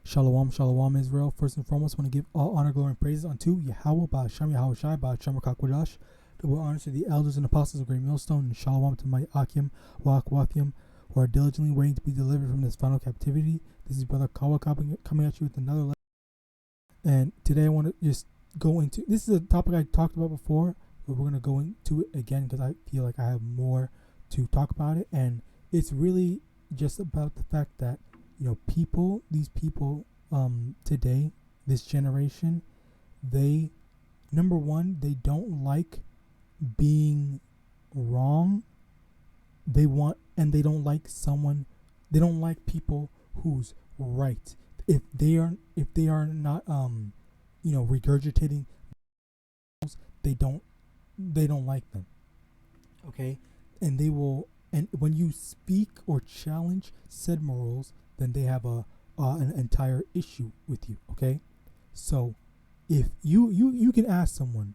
Shalom, shalom, Israel. First and foremost, I want to give all honor, glory, and praises unto YAHAWAH, YAHAWASHI, YAHAWASHI, double honors to the elders and apostles of Great Millstone, and shalom to my AHPARYAM, who are diligently waiting to be delivered from this final captivity. This is Brother Kawa coming at you with another lesson. And today I want to just go into, this is a topic I talked about before, but we're going to go into it again because I feel like I have more to talk about it. And it's really just about the fact that, you know, these people today, this generation, they, number one, they don't like being wrong. They don't like people who's right. If they are not regurgitating, they don't like them. Okay? And when you speak or challenge said morals, then they have an entire issue with you. Okay? So if you can ask someone,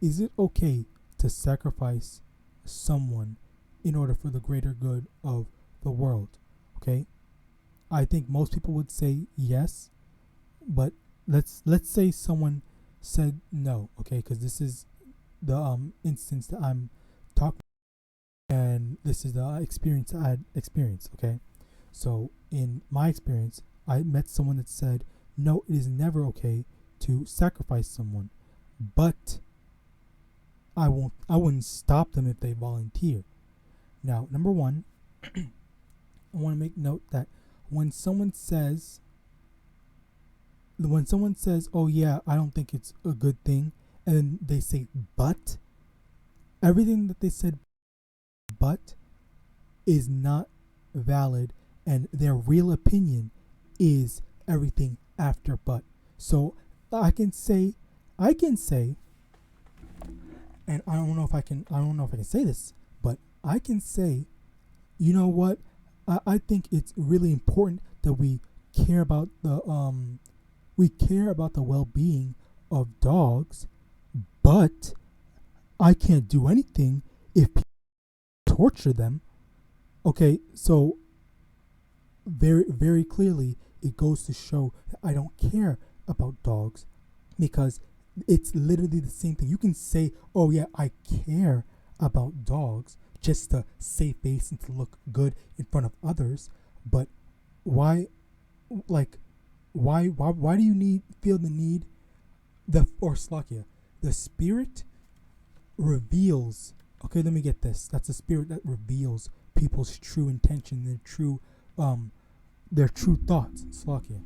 is it okay to sacrifice someone in order for the greater good of the world? Okay? I think most people would say yes, but let's say someone said no, okay? Because this is the instance that I'm talking, and this is the experience I had experienced, okay? So in my experience, I met someone that said, no, it is never okay to sacrifice someone, but I wouldn't stop them if they volunteer. Now, number one, I want to make note that when someone says, oh yeah, I don't think it's a good thing, and then they say but, everything that they said but is not valid, and their real opinion is everything after but. So I can say, and I don't know if I can say this, but I can say, you know what? I think it's really important that we care about the well-being of dogs, but I can't do anything if people torture them. Okay, so very, very clearly it goes to show that I don't care about dogs, because it's literally the same thing. You can say, oh yeah, I care about dogs, just to save face and to look good in front of others, but why do you feel the need, the spirit reveals, okay, let me get this, that's the spirit that reveals people's true intention, their true thoughts. Slakia.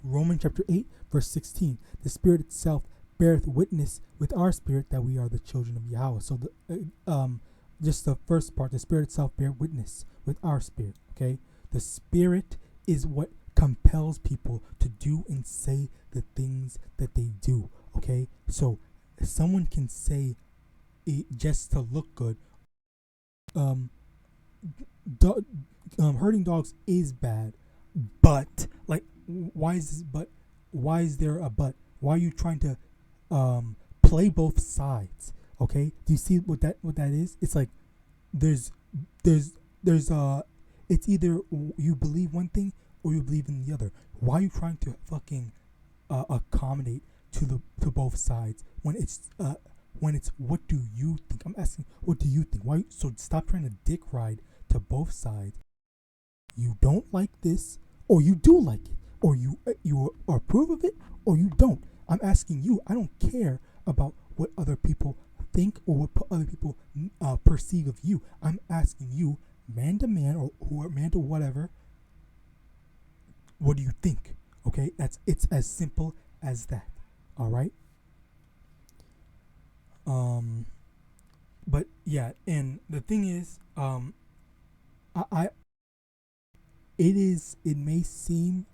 Romans chapter 8 verse 16, the spirit itself beareth witness with our spirit that we are the children of Yahawadah. So just the first part, the spirit itself bear witness with our spirit. Okay, the spirit is what compels people to do and say the things that they do. Okay, so someone can say just to look good, hurting dogs is bad, but like, why is this? But why is there a but? Why are you trying to play both sides? Okay, do you see what that is? It's like there's it's either you believe one thing or you believe in the other. Why are you trying to fucking accommodate to both sides when it's what do you think? I'm asking, what do you think? Why? So stop trying to dick ride to both sides. You don't like this, or you do like it, or you approve of it, or you don't. I'm asking you. I don't care about what other people think or what other people perceive of you. I'm asking you, man to man, or man to whatever. What do you think? Okay, it's as simple as that. All right. But yeah, and the thing is, it may seem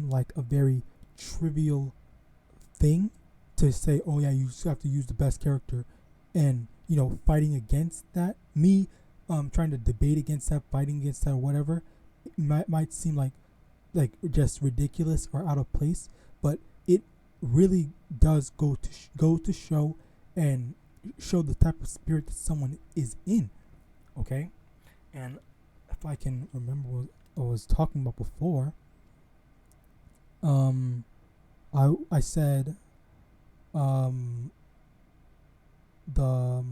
like a very trivial thing to say, oh yeah, you just have to use the best character, and fighting against that, me trying to debate against that, fighting against that, or whatever, it might seem like just ridiculous or out of place, but it really does go to show and show the type of spirit that someone is in. Okay, and if I can remember what I was talking about before, I said the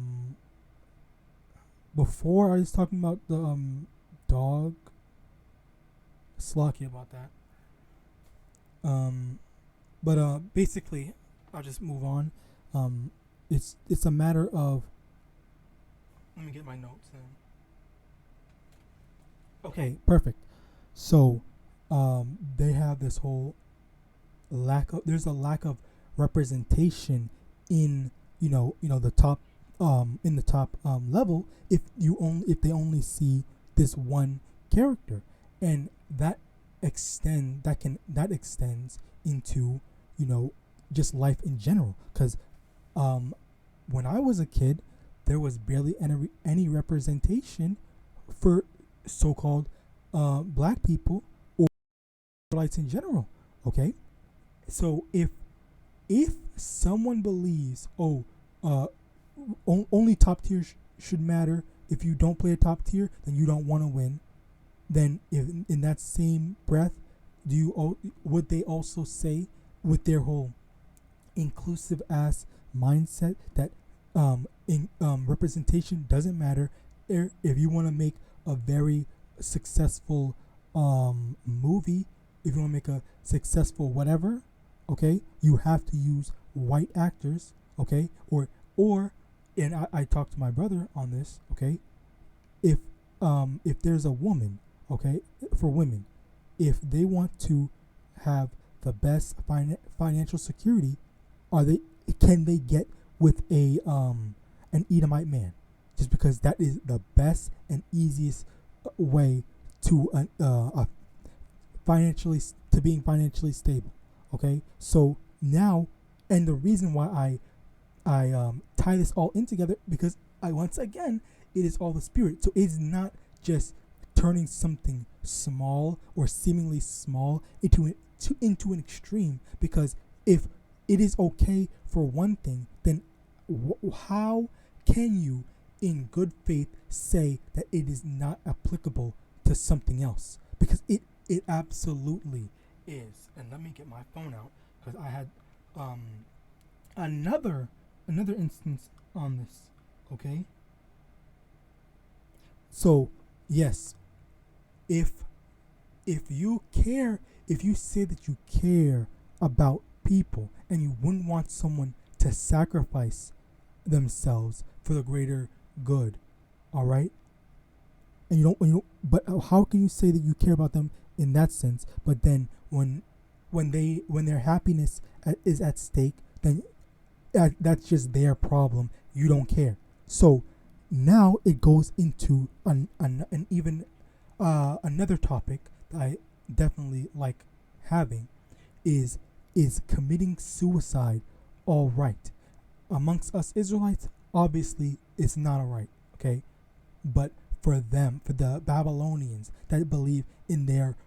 before I was talking about the dog. Slocky about that. But basically, I'll just move on. It's a matter of. Let me get my notes then. Okay, perfect. So, they have this whole there's a lack of representation in the top level if they only see this one character, and that extends into just life in general, because when I was a kid there was barely any representation for so-called black people or Israelites in general. Okay, so if someone believes only top tier should matter, if you don't play a top tier then you don't want to win, then if in that same breath would they also say with their whole inclusive ass mindset that representation doesn't matter? If you want to make a very successful movie, if you want to make a successful whatever, okay, you have to use white actors, okay, or and I talked to my brother on this, okay, if there's a woman, okay, for women, if they want to have the best financial security, can they get with an Edomite man, just because that is the best and easiest way to being financially stable. Okay, so now, and the reason why I tie this all in together, because once again it is all the spirit. So it's not just turning something small or seemingly small into an extreme, because if it is okay for one thing, then how can you in good faith say that it is not applicable to something else? Because it absolutely is. And let me get my phone out, because I had another instance on this. Okay, so yes, if you say that you care about people and you wouldn't want someone to sacrifice themselves for the greater good, all right, and you don't, but how can you say that you care about them in that sense, but then when their happiness is at stake, then that's just their problem, you don't care? So now it goes into an even another topic that I definitely like having is committing suicide all right? Amongst us Israelites, obviously it's not all right, okay? But for the Babylonians that believe in their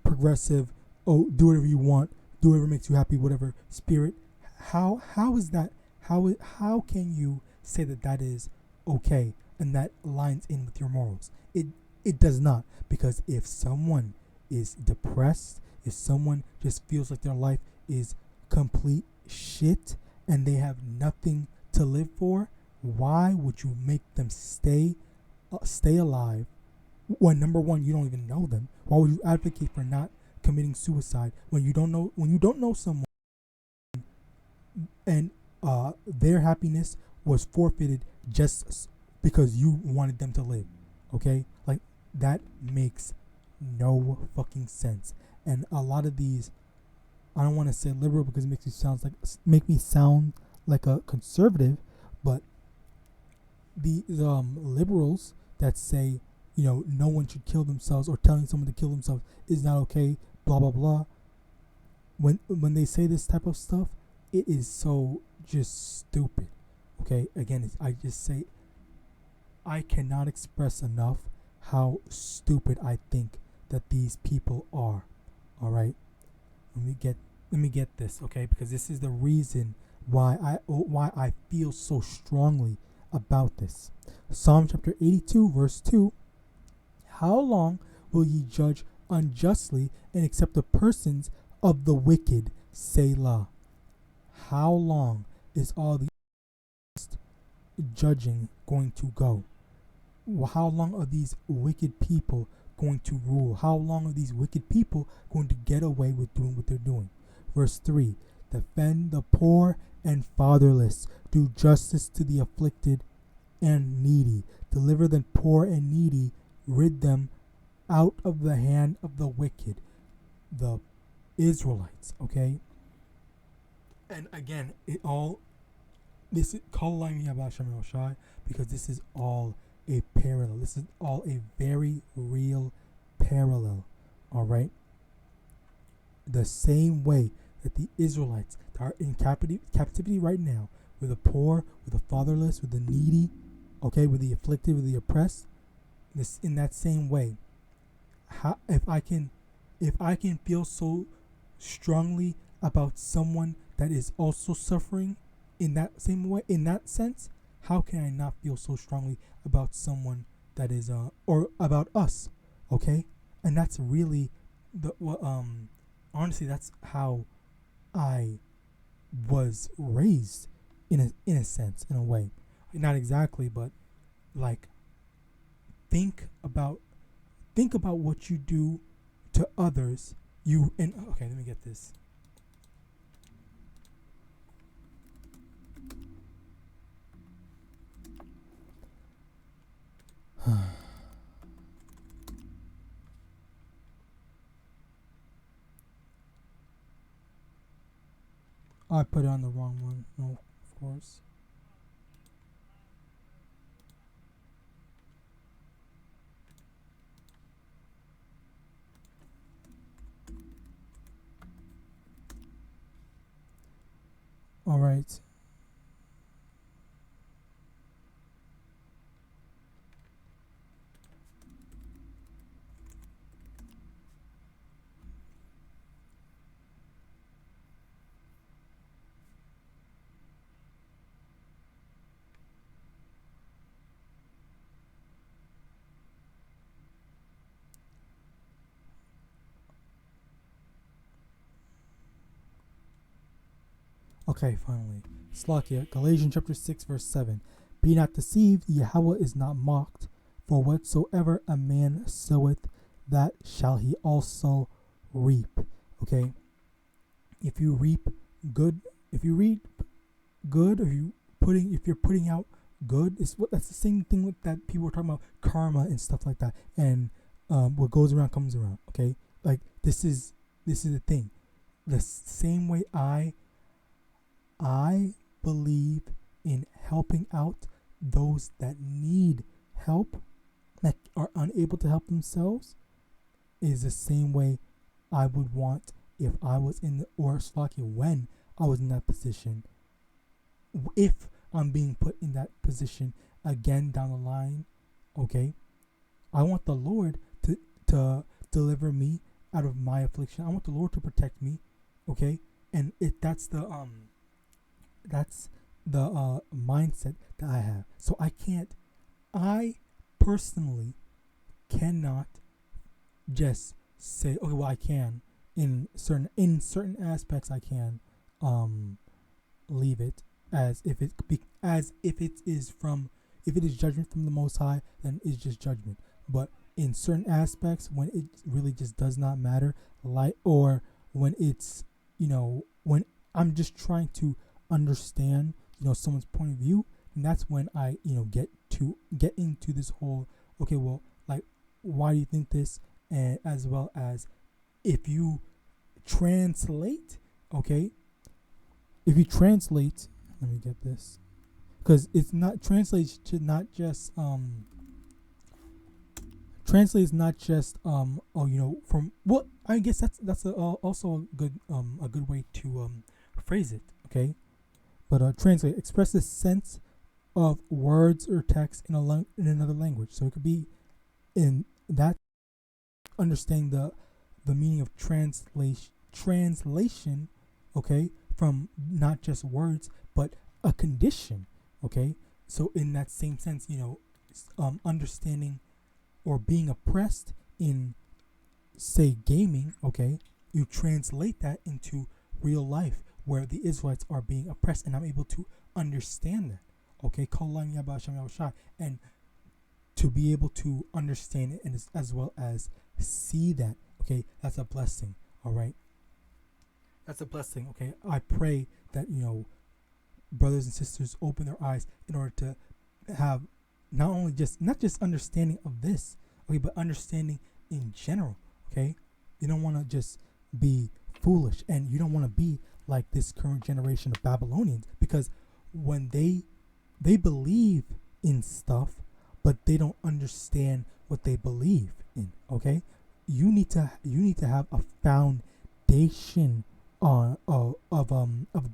progressive, do whatever you want, do whatever makes you happy, whatever spirit, how is that, how can you say that is okay and that lines in with your morals? It does not, because if someone is depressed, if someone just feels like their life is complete shit and they have nothing to live for, why would you make them stay alive when, number one, you don't even know them? Why would you advocate for not committing suicide when you don't know someone and their happiness was forfeited just because you wanted them to live? Okay, like, that makes no fucking sense. And a lot of these, I don't want to say liberal because it make me sound like a conservative, but the liberals that say, no one should kill themselves, or telling someone to kill themselves is not okay, blah blah blah. When they say this type of stuff, it is so just stupid. Okay, again, I just say, I cannot express enough how stupid I think that these people are. All right, let me get this, okay, because this is the reason why I feel so strongly about this. Psalm chapter 82 verse 2. How long will ye judge unjustly and accept the persons of the wicked? Selah. How long is all the judging going to go? How long are these wicked people going to rule? How long are these wicked people going to get away with doing what they're doing? Verse 3, defend the poor and fatherless, do justice to the afflicted and needy, deliver the poor and needy, rid them out of the hand of the wicked. The Israelites, okay? And again, this is called YAHAWAH because this is all a parallel. This is all a very real parallel. All right. The same way that the Israelites are in captivity right now, with the poor, with the fatherless, with the needy, okay, with the afflicted, with the oppressed. This in that same way. If I can feel so strongly about someone that is also suffering in that same way, in that sense, how can I not feel so strongly about someone that is or about us, okay? And that's really honestly, that's how I was raised in a sense, in a way. Not exactly, but like think about what you do to others. Okay, let me get this. I put it on the wrong one. No, of course. All right. Okay, finally. Slakia, Galatians chapter 6, verse 7. Be not deceived, Yahweh is not mocked, for whatsoever a man soweth, that shall he also reap. Okay? If you reap good, if you're putting out good, that's the same thing with that people were talking about karma and stuff like that. And what goes around comes around, okay? Like this is the thing. The same way I believe in helping out those that need help, that are unable to help themselves, is the same way I would want if I was when I was in that position. If I'm being put in that position again down the line, okay, I want the Lord to deliver me out of my affliction. I want the Lord to protect me, okay, and that's the mindset that I have. So I personally cannot just say, okay, well, I can in certain aspects I can leave it as if it is judgment from the Most High, then it's just judgment. But in certain aspects, when it really just does not matter, or when it's when I'm just trying to understand someone's point of view, and that's when I get into this whole, okay, well, like, why do you think this? And as well as if you translate, okay, let me get this, because it's not translate is not just from what I guess that's also a good way to phrase it, okay. But translate express the sense of words or text in another language. So it could be in that understanding the meaning of translation, okay, from not just words but a condition, okay. So in that same sense, understanding or being oppressed in, say, gaming, okay, you translate that into real life where the Israelites are being oppressed, and I'm able to understand that, okay, and to be able to understand it and as well as see that, okay, that's a blessing, all right? That's a blessing, okay? I pray that, brothers and sisters open their eyes in order to have not just understanding of this, okay, but understanding in general, okay? You don't want to just be foolish, and you don't want to be like this current generation of Babylonians, because when they believe in stuff, but they don't understand what they believe in, okay? You need to have a foundation of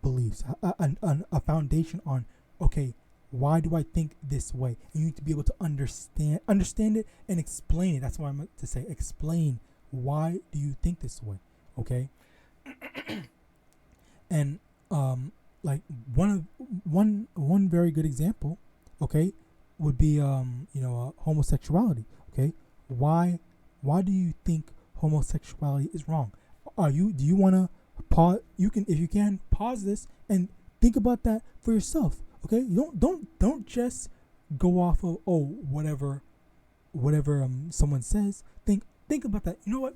beliefs, a foundation on, okay, why do I think this way? And you need to be able to understand it and explain it. That's what I meant to say. Explain, why do you think this way? Okay. And like one very good example, okay, would be homosexuality. Okay, why do you think homosexuality is wrong? Do you want to pause? You can, if you can, pause this and think about that for yourself. Okay, you don't just go off of whatever someone says. Think about that. You know what?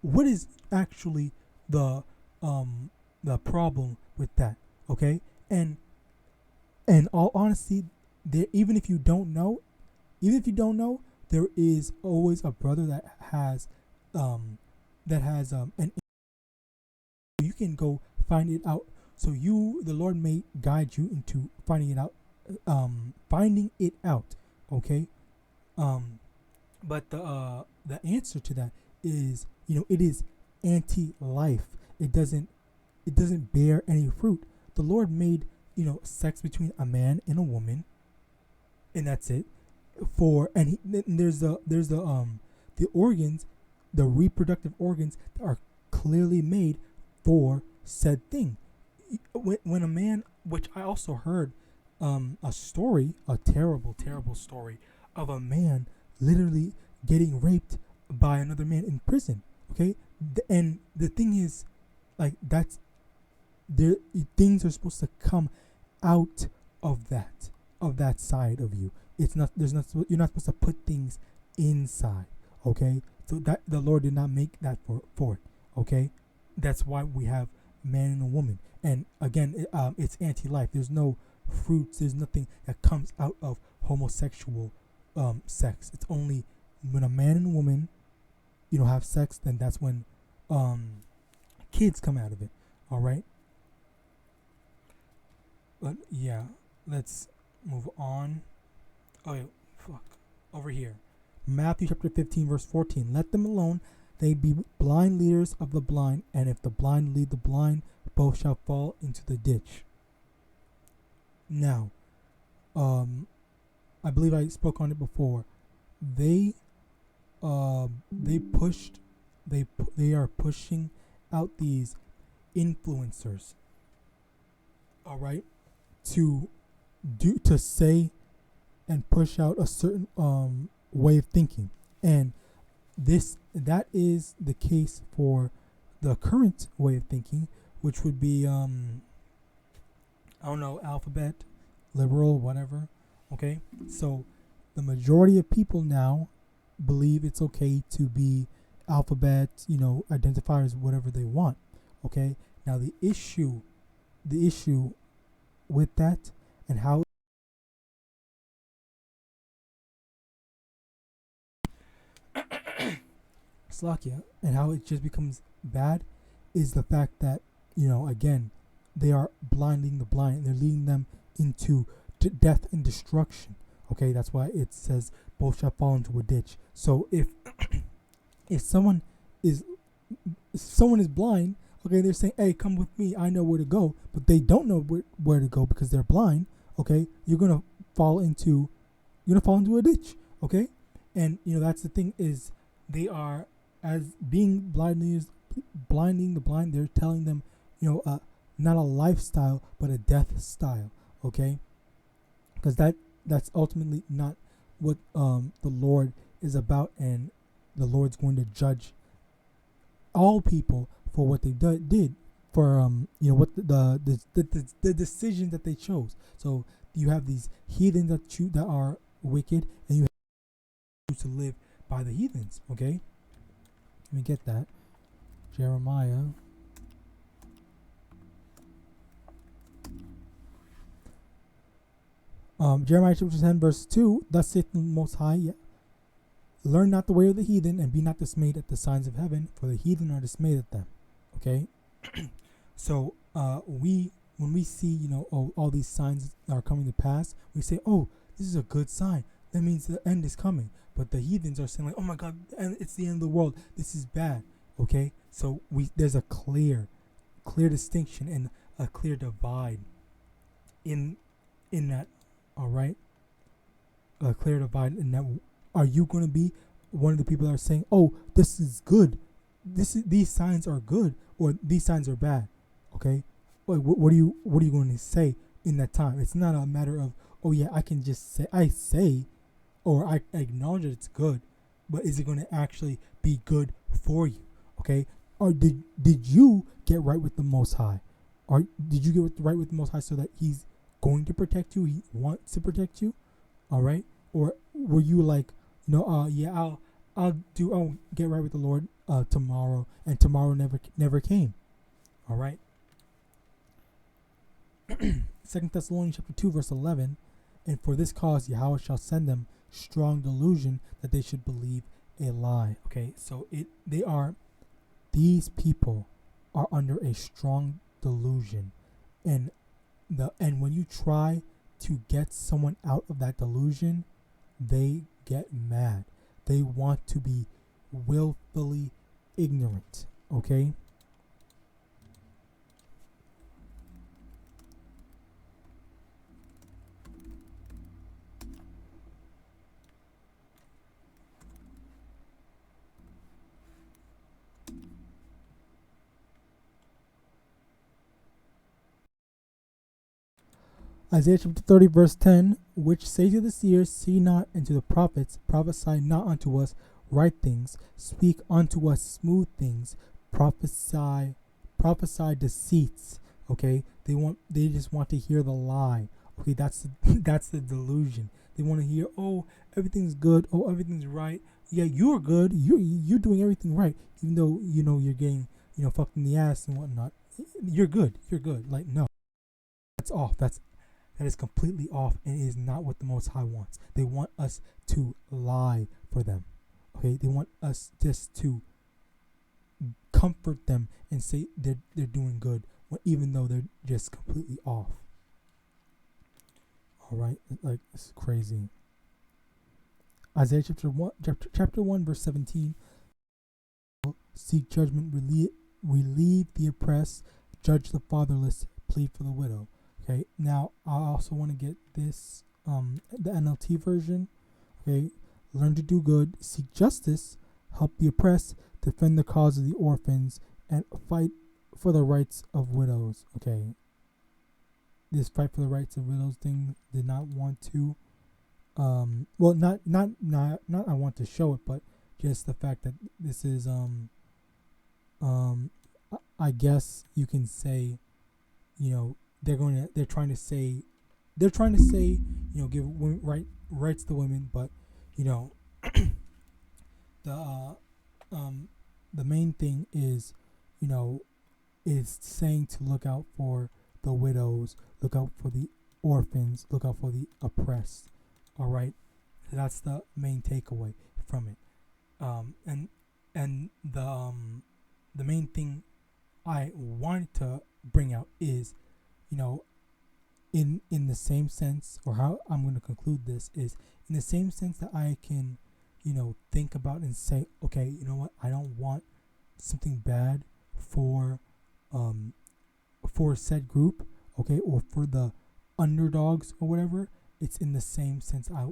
What is actually the problem with that? Okay, and all honesty, even if you don't know, there is always a brother that has an you can go find it out. So the Lord may guide you into finding it out. Okay. But the answer to that is, it is anti-life. It doesn't bear any fruit. The Lord made, sex between a man and a woman, and that's it. There's the organs, the reproductive organs that are clearly made for said thing. When a man, which I also heard a story, a terrible story of a man literally getting raped by another man in prison. Okay, and the thing is, like, things are supposed to come out of that side of you. You're not supposed to put things inside. Okay, so that the Lord did not make that for it. Okay, that's why we have man and a woman. And again, it's anti-life. There's no fruits. There's nothing that comes out of homosexual sex. It's only when a man and a woman, have sex, then that's when kids come out of it. All right. But yeah, let's move on. Oh, yeah, fuck. Over here. Matthew chapter 15, verse 14. Let them alone. They be blind leaders of the blind, and if the blind lead the blind, both shall fall into the ditch. Now, I believe I spoke on it before. They are pushing out these influencers, all right, to say and push out a certain way of thinking. And that is the case for the current way of thinking, which would be I don't know, alphabet, liberal, whatever. Okay, so the majority of people now believe it's okay to be alphabet, identifiers, whatever they want. Okay, now the issue with that and how Slakia, and how it just becomes bad is the fact that, again, they are blinding the blind. They're leading them into death and destruction. Okay, that's why it says both shall fall into a ditch. So if someone is blind, okay, they're saying, hey, come with me, I know where to go, but they don't know where to go because they're blind. Okay, you're gonna fall into a ditch. Okay, and that's the thing, is they are, as being blinding the blind, they're telling them, not a lifestyle but a death style. Okay, because that's ultimately not what the Lord is about, and the Lord's going to judge all people for what they did for what the decision that they chose. So you have these heathens that are wicked, and you have to live by the heathens. Okay, let me get that. Jeremiah. Jeremiah chapter 10 verse 2, thus saith the Most High, learn not the way of the heathen, and be not dismayed at the signs of heaven, for the heathen are dismayed at them. Okay, so when we see all these signs are coming to pass, we say, oh, this is a good sign. That means the end is coming. But the heathens are saying like, oh my God, it's the end of the world. This is bad. Okay, so there's a clear distinction and a clear divide in that. All right, a clear divide in that. Are you going to be one of the people that are saying, oh, this is good, these signs are good, or these signs are bad? Okay, what are you going to say in that time? It's not a matter of, oh yeah, I can just say or I acknowledge that it's good, but is it going to actually be good for you? Okay, or did you get right with the Most High? Or did you get right with the Most High so that He's going to protect you? He wants to protect you. All right, or were you like, yeah, I'll get right with the Lord tomorrow, and tomorrow never came. All right. 2 Thessalonians chapter 2 verse 11, and for this cause Yahweh shall send them strong delusion, that they should believe a lie. Okay, so these people are under a strong delusion, and when you try to get someone out of that delusion, they get mad. They want to be willfully ignorant. Okay, Isaiah chapter 30 verse 10, which say to the seers, see not, and to the prophets, prophesy not unto us right things, speak unto us smooth things, prophesy deceits. Okay, they just want to hear the lie. Okay, that's the delusion. They want to hear, oh, everything's good, oh, everything's right. Yeah, you're good. You're doing everything right, even though you're getting fucked in the ass and whatnot. You're good. Like, no, that's off. That is completely off, and it is not what the Most High wants. They want us to lie for them. Okay, they want us just to comfort them and say they're doing good, even though they're just completely off. All right, like, it's crazy. Isaiah chapter 1 verse 17. Seek judgment, relieve the oppressed, judge the fatherless, plead for the widow. Okay, now I also want to get this, the NLT version. Okay, learn to do good, seek justice, help the oppressed, defend the cause of the orphans, and fight for the rights of widows. Okay, this fight for the rights of widows thing did not want to, not I want to show it, but just the fact that this is, I guess you can say, they're trying to say, give women rights to women, but the main thing is, is saying to look out for the widows, look out for the orphans, look out for the oppressed. All right, that's the main takeaway from it. And the main thing I wanted to bring out is, in the same sense, or how I'm going to conclude this is, in the same sense that I can, think about and say, okay, you know what, I don't want something bad for said group, okay, or for the underdogs or whatever. It's in the same sense I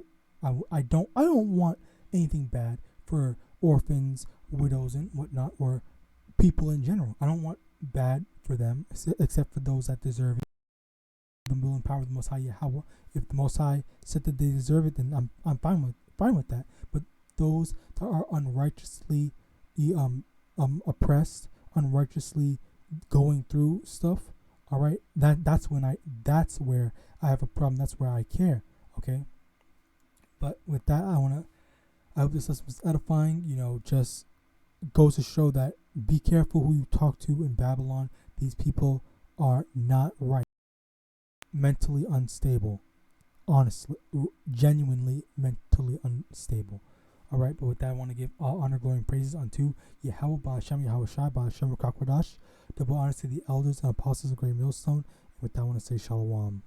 don't want anything bad for orphans, widows, and whatnot, or people in general. I don't want bad for them, except for those that deserve it. The will and power of the Most High Yahawah. If the Most High said that they deserve it, then I'm fine with that. But those that are unrighteously oppressed, unrighteously going through stuff. All right, that's that's where I have a problem. That's where I care. Okay, but with that, I hope this lesson was edifying. Just goes to show that be careful who you talk to in Babylon. These people are not right, mentally unstable, honestly, genuinely mentally unstable. All right, but with that, I want to give all honor, glory, and praises unto Yahawah, Ba'ashem, Yahawashi, Ba'ashem, Rakakwadash. Double honors to the elders and apostles of Great Millstone. And with that, I want to say Shalom.